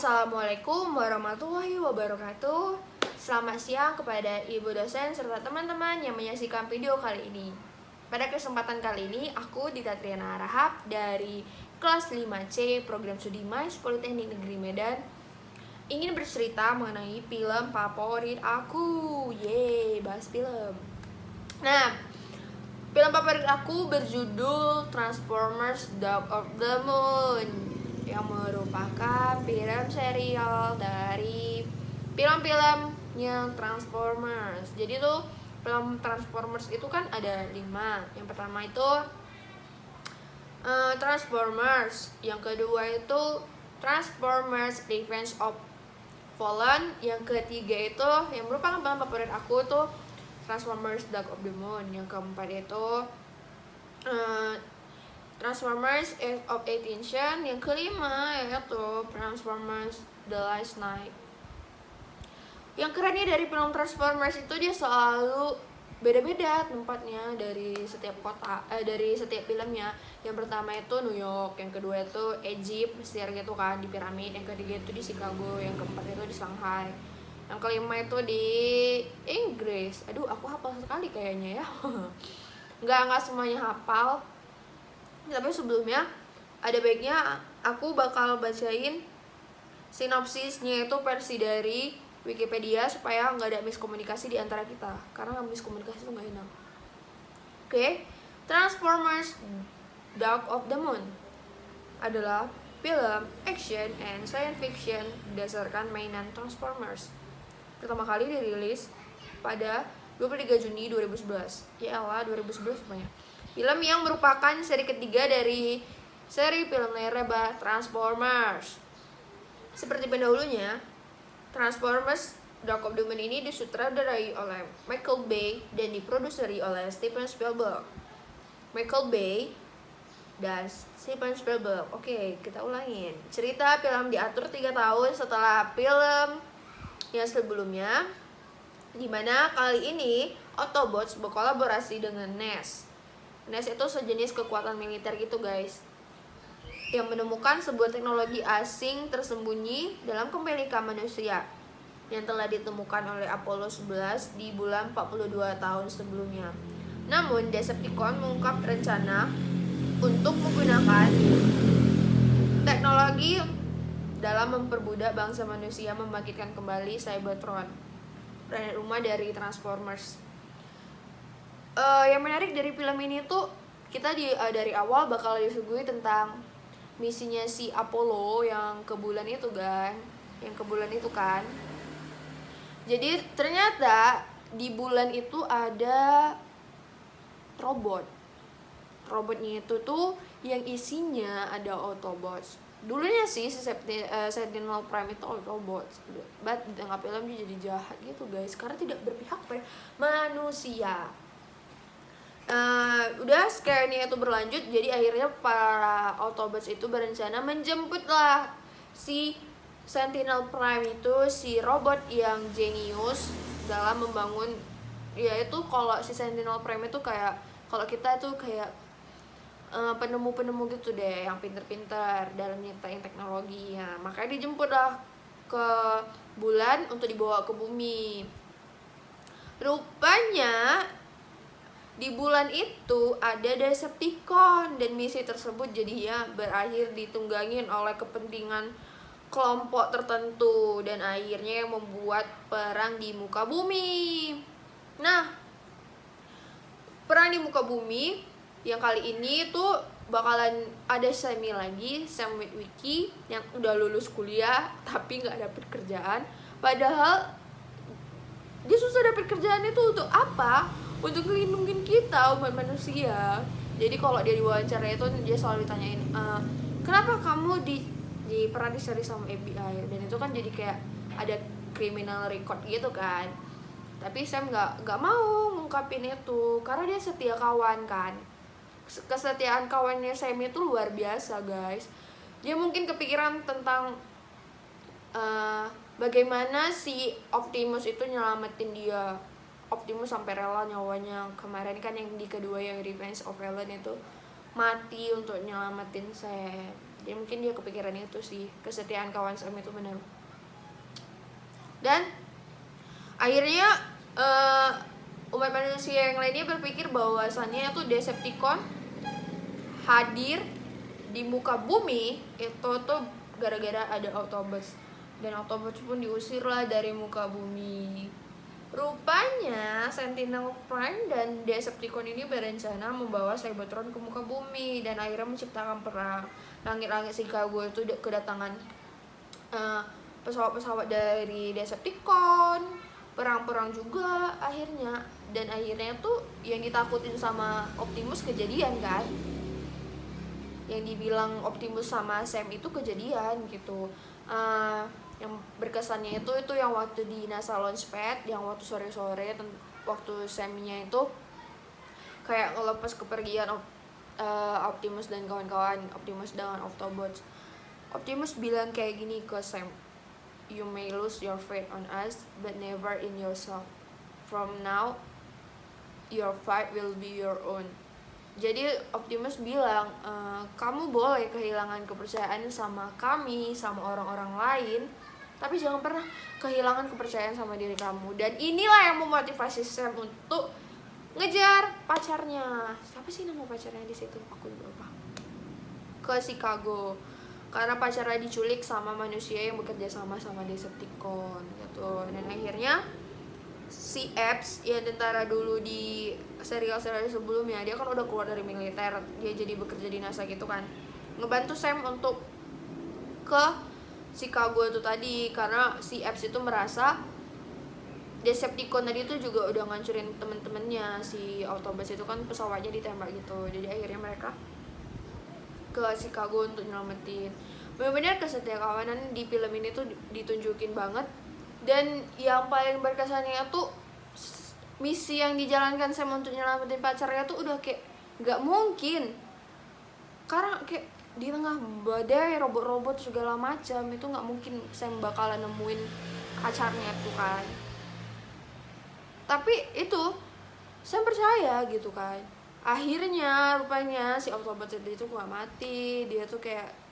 Assalamualaikum warahmatullahi wabarakatuh. Selamat siang kepada ibu dosen serta teman-teman yang menyaksikan video kali ini. Pada kesempatan kali ini, aku Dita Triana Rahab dari kelas 5C Program Studi Mais Politeknik Negeri Medan ingin bercerita mengenai film favorit aku. Yeay, bahas film. Nah, film favorit aku berjudul Transformers: Dark of the Moon, yang merupakan film serial dari film-filmnya Transformers. Jadi tuh film Transformers itu kan ada 5. Yang pertama itu Transformers, yang kedua itu Transformers Revenge of Fallen, yang ketiga itu yang merupakan film favorit aku tuh Transformers Dark of the Moon, yang keempat itu Transformers Age of Extinction, yang kelima yaitu Transformers The Last Night. Yang kerennya dari film Transformers itu dia selalu beda-beda tempatnya dari setiap kota, dari setiap filmnya. Yang pertama itu New York, yang kedua itu Egypt, Mesir gitu kan, di piramid, yang ketiga itu di Chicago, yang keempat itu di Shanghai, yang kelima itu di Inggris. Aduh, aku hafal sekali kayaknya ya. Nggak semuanya hafal. Tapi sebelumnya ada baiknya aku bakal bacain sinopsisnya itu versi dari Wikipedia supaya nggak ada miskomunikasi di antara kita, karena miskomunikasi itu nggak enak. Oke. Transformers Dark of the Moon adalah film action and science fiction berdasarkan mainan Transformers. Pertama kali dirilis pada 23 Juni 2011. Ya Allah, 2011 rupanya. Film yang merupakan seri ketiga dari seri film layar lebar Transformers. Seperti pendahulunya, Transformers Dark of the Moon ini disutradarai oleh Michael Bay dan diproduseri oleh Steven Spielberg. Michael Bay dan Steven Spielberg. Oke, kita ulangin. Cerita film diatur 3 tahun setelah film yang sebelumnya, dimana kali ini Autobots berkolaborasi dengan NES. NES itu sejenis kekuatan militer gitu guys, yang menemukan sebuah teknologi asing tersembunyi dalam kepemilikan manusia yang telah ditemukan oleh Apollo 11 di bulan 42 tahun sebelumnya. Namun Decepticon mengungkap rencana untuk menggunakan teknologi dalam memperbudak bangsa manusia membangkitkan kembali Cybertron, planet rumah dari Transformers. Yang menarik dari film ini tuh kita dari awal bakal disuguhi tentang misinya si Apollo yang ke bulan itu kan, jadi ternyata di bulan itu ada robotnya itu tuh yang isinya ada Autobots. Dulunya sih si Sentinel Prime itu Autobots, but di tengah film dia jadi jahat gitu guys, karena tidak berpihak pada manusia. Udah scare-nya itu berlanjut, jadi akhirnya para Autobots itu berencana menjemputlah si Sentinel Prime itu, si robot yang jenius dalam membangun, yaitu kalau si Sentinel Prime itu kayak, kalau kita tuh kayak penemu-penemu gitu deh, yang pinter-pinter dalam nyiptain teknologi ya. Makanya dijemputlah ke bulan untuk dibawa ke bumi. Rupanya di bulan itu ada Decepticon, dan misi tersebut jadinya berakhir ditunggangin oleh kepentingan kelompok tertentu dan akhirnya membuat perang di muka bumi. Nah, perang di muka bumi yang kali ini tuh bakalan ada Sam Witwicky yang udah lulus kuliah tapi nggak dapet kerjaan, padahal dia susah dapet kerjaan itu untuk apa? Untuk melindungi kita umat manusia. Jadi kalau dia diwawancara itu dia selalu ditanyain, kenapa kamu pernah diseri sama FBI, dan itu kan jadi kayak ada criminal record gitu kan. Tapi Sam nggak mau ngungkapin itu karena dia setia kawan kan. Kesetiaan kawannya Sam itu luar biasa guys. Dia mungkin kepikiran tentang bagaimana si Optimus itu nyelamatin dia. Optimus sampai rela nyawanya kemarin kan yang di kedua yang Revenge of Fallen itu mati untuk nyelamatin Sam. Jadi mungkin dia kepikiran itu sih, kesetiaan kawan Sam itu benar. Dan akhirnya umat manusia yang lainnya berpikir bahwasannya tuh Decepticon hadir di muka bumi itu tuh gara-gara ada Autobots, dan Autobots pun diusirlah dari muka bumi. Rupanya Sentinel Prime dan Decepticon ini berencana membawa Cybertron ke muka bumi dan akhirnya menciptakan perang. Langit-langit Chicago itu kedatangan pesawat-pesawat dari Decepticon, perang-perang juga akhirnya. Dan akhirnya tuh yang ditakutin sama Optimus kejadian kan, yang dibilang Optimus sama Sam itu kejadian gitu. Yang berkesannya itu yang waktu di NASA Launchpad, yang waktu sore-sore waktu Sam-nya itu kayak ngelepas kepergian Optimus dan kawan-kawan, Optimus dengan Autobots. Optimus bilang kayak gini ke Sam, "You may lose your faith on us, but never in yourself. From now, your fight will be your own." Jadi Optimus bilang, kamu boleh kehilangan kepercayaan sama kami, sama orang-orang lain, tapi jangan pernah kehilangan kepercayaan sama diri kamu. Dan inilah yang memotivasi Sam untuk ngejar pacarnya. Siapa sih nama pacarnya di situ? Aku lupa. Ke Chicago. Karena pacarnya diculik sama manusia yang bekerja sama Decepticon gitu. Dan akhirnya si Epps, ya tentara dulu di serial-serial sebelumnya, dia kan udah keluar dari militer, dia jadi bekerja di NASA gitu kan, ngebantu Sam untuk ke Chicago itu tadi, karena si Epps itu merasa Decepticon tadi itu juga udah ngancurin temen-temennya. Si Autobots itu kan pesawatnya ditembak gitu, jadi akhirnya mereka ke Chicago untuk nyelamatin. Benar-benar kesetiakawanan di film ini tuh ditunjukin banget. Dan yang paling berkesannya tuh misi yang dijalankan Sam untuk nyelamatin pacarnya tuh udah kayak gak mungkin, karena kayak di tengah badai robot-robot segala macam itu gak mungkin Sam bakalan nemuin pacarnya tuh kan. Tapi itu Sam percaya gitu kan. Akhirnya rupanya si Autobot itu gak mati, dia tuh kayak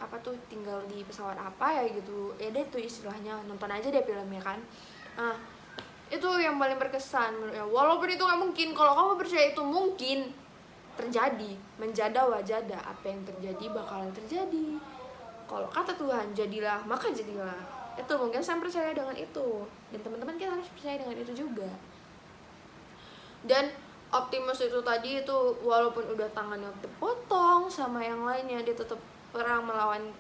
apa tuh, tinggal di pesawat apa ya gitu ya deh tuh istilahnya. Nonton aja deh filmnya kan. Itu yang paling berkesan menurutnya. Walaupun itu gak mungkin, kalau kamu percaya itu mungkin terjadi, menjada wajada, apa yang terjadi bakalan terjadi. Kalau kata Tuhan jadilah, maka jadilah. Itu mungkin saya percaya dengan itu, dan teman-teman kita harus percaya dengan itu juga. Dan Optimus itu tadi itu walaupun udah tangannya terpotong sama yang lainnya, dia tetap perang melawan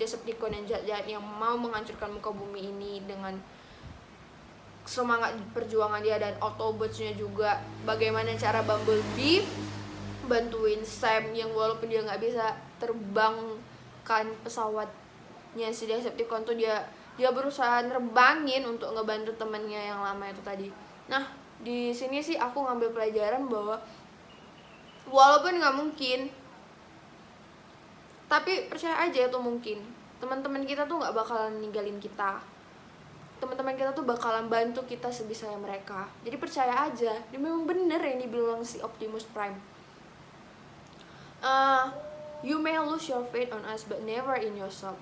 Decepticon yang jahat-jahat yang mau menghancurkan muka bumi ini dengan semangat perjuangan dia. Dan Autobots-nya juga, bagaimana cara Bumblebee bantuin Sam yang walaupun dia nggak bisa terbangkan pesawatnya si Decepticon tuh, dia berusaha nerbangin untuk ngebantu temennya yang lama itu tadi. Nah di sini sih aku ngambil pelajaran bahwa walaupun nggak mungkin, tapi percaya aja itu mungkin. Teman-teman kita tuh nggak bakalan ninggalin kita, teman-teman kita tuh bakalan bantu kita sebisanya mereka. Jadi percaya aja, dia memang bener yang dibilang si Optimus Prime. You may lose your faith on us, but never in yourself.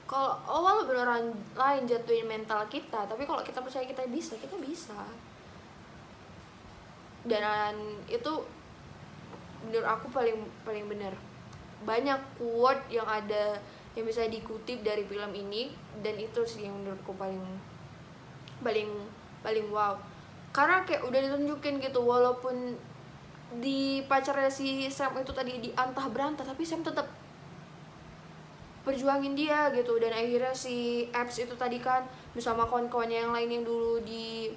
Kalau walaupun orang lain jatuhin mental kita, tapi kalau kita percaya kita bisa, kita bisa. Dan itu menurut aku paling benar. Banyak quote yang ada yang bisa dikutip dari film ini, dan itu sih yang menurutku paling wow. Karena kayak udah ditunjukin gitu, walaupun di pacarnya si Sam itu tadi diantah berantah, tapi Sam tetap perjuangin dia gitu. Dan akhirnya si Epps itu tadi kan bersama kawan-kawannya yang lain yang dulu di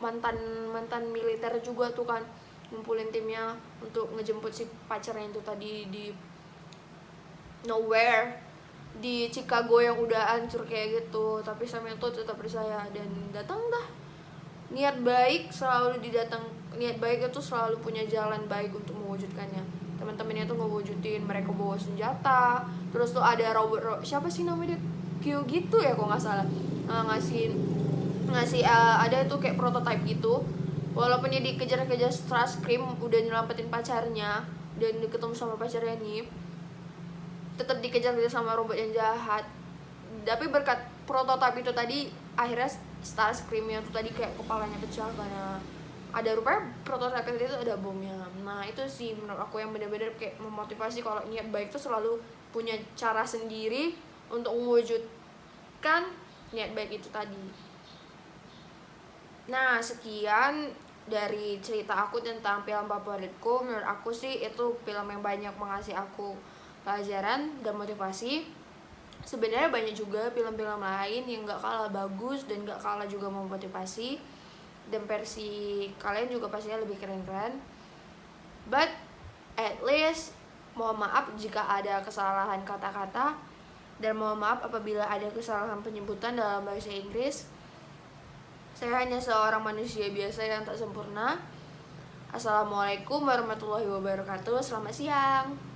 mantan militer juga tuh kan, ngumpulin timnya untuk ngejemput si pacarnya itu tadi di nowhere di Chicago yang udah hancur kayak gitu. Tapi Sam itu tetap percaya dan datang dah. Niat baik itu selalu punya jalan baik untuk mewujudkannya. Teman-temannya tuh ngewujudin, mereka bawa senjata. Terus tuh ada robot siapa sih namanya, Q gitu ya kok nggak salah, ngasih ada tuh kayak prototype gitu. Walaupun dia dikejar-kejar Starscream udah nyelamatin pacarnya, dan ketemu sama pacarnya nih, tetap dikejar-kejar sama robot yang jahat. Tapi berkat prototipe itu tadi, akhirnya Starscream-nya tuh tadi kayak kepalanya pecah karena ada rupanya prototipe itu ada bomnya. Nah itu sih menurut aku yang benar-benar kayak memotivasi kalau niat baik tuh selalu punya cara sendiri untuk mewujudkan niat baik itu tadi. Nah sekian dari cerita aku tentang film favoritku. Menurut aku sih itu film yang banyak mengasih aku pelajaran dan motivasi. Sebenarnya banyak juga film-film lain yang gak kalah bagus dan gak kalah juga memotivasi, dan versi kalian juga pastinya lebih keren-keren. But at least mohon maaf jika ada kesalahan kata-kata, dan mohon maaf apabila ada kesalahan penyebutan dalam bahasa Inggris. Saya hanya seorang manusia biasa yang tak sempurna. Assalamualaikum warahmatullahi wabarakatuh. Selamat siang.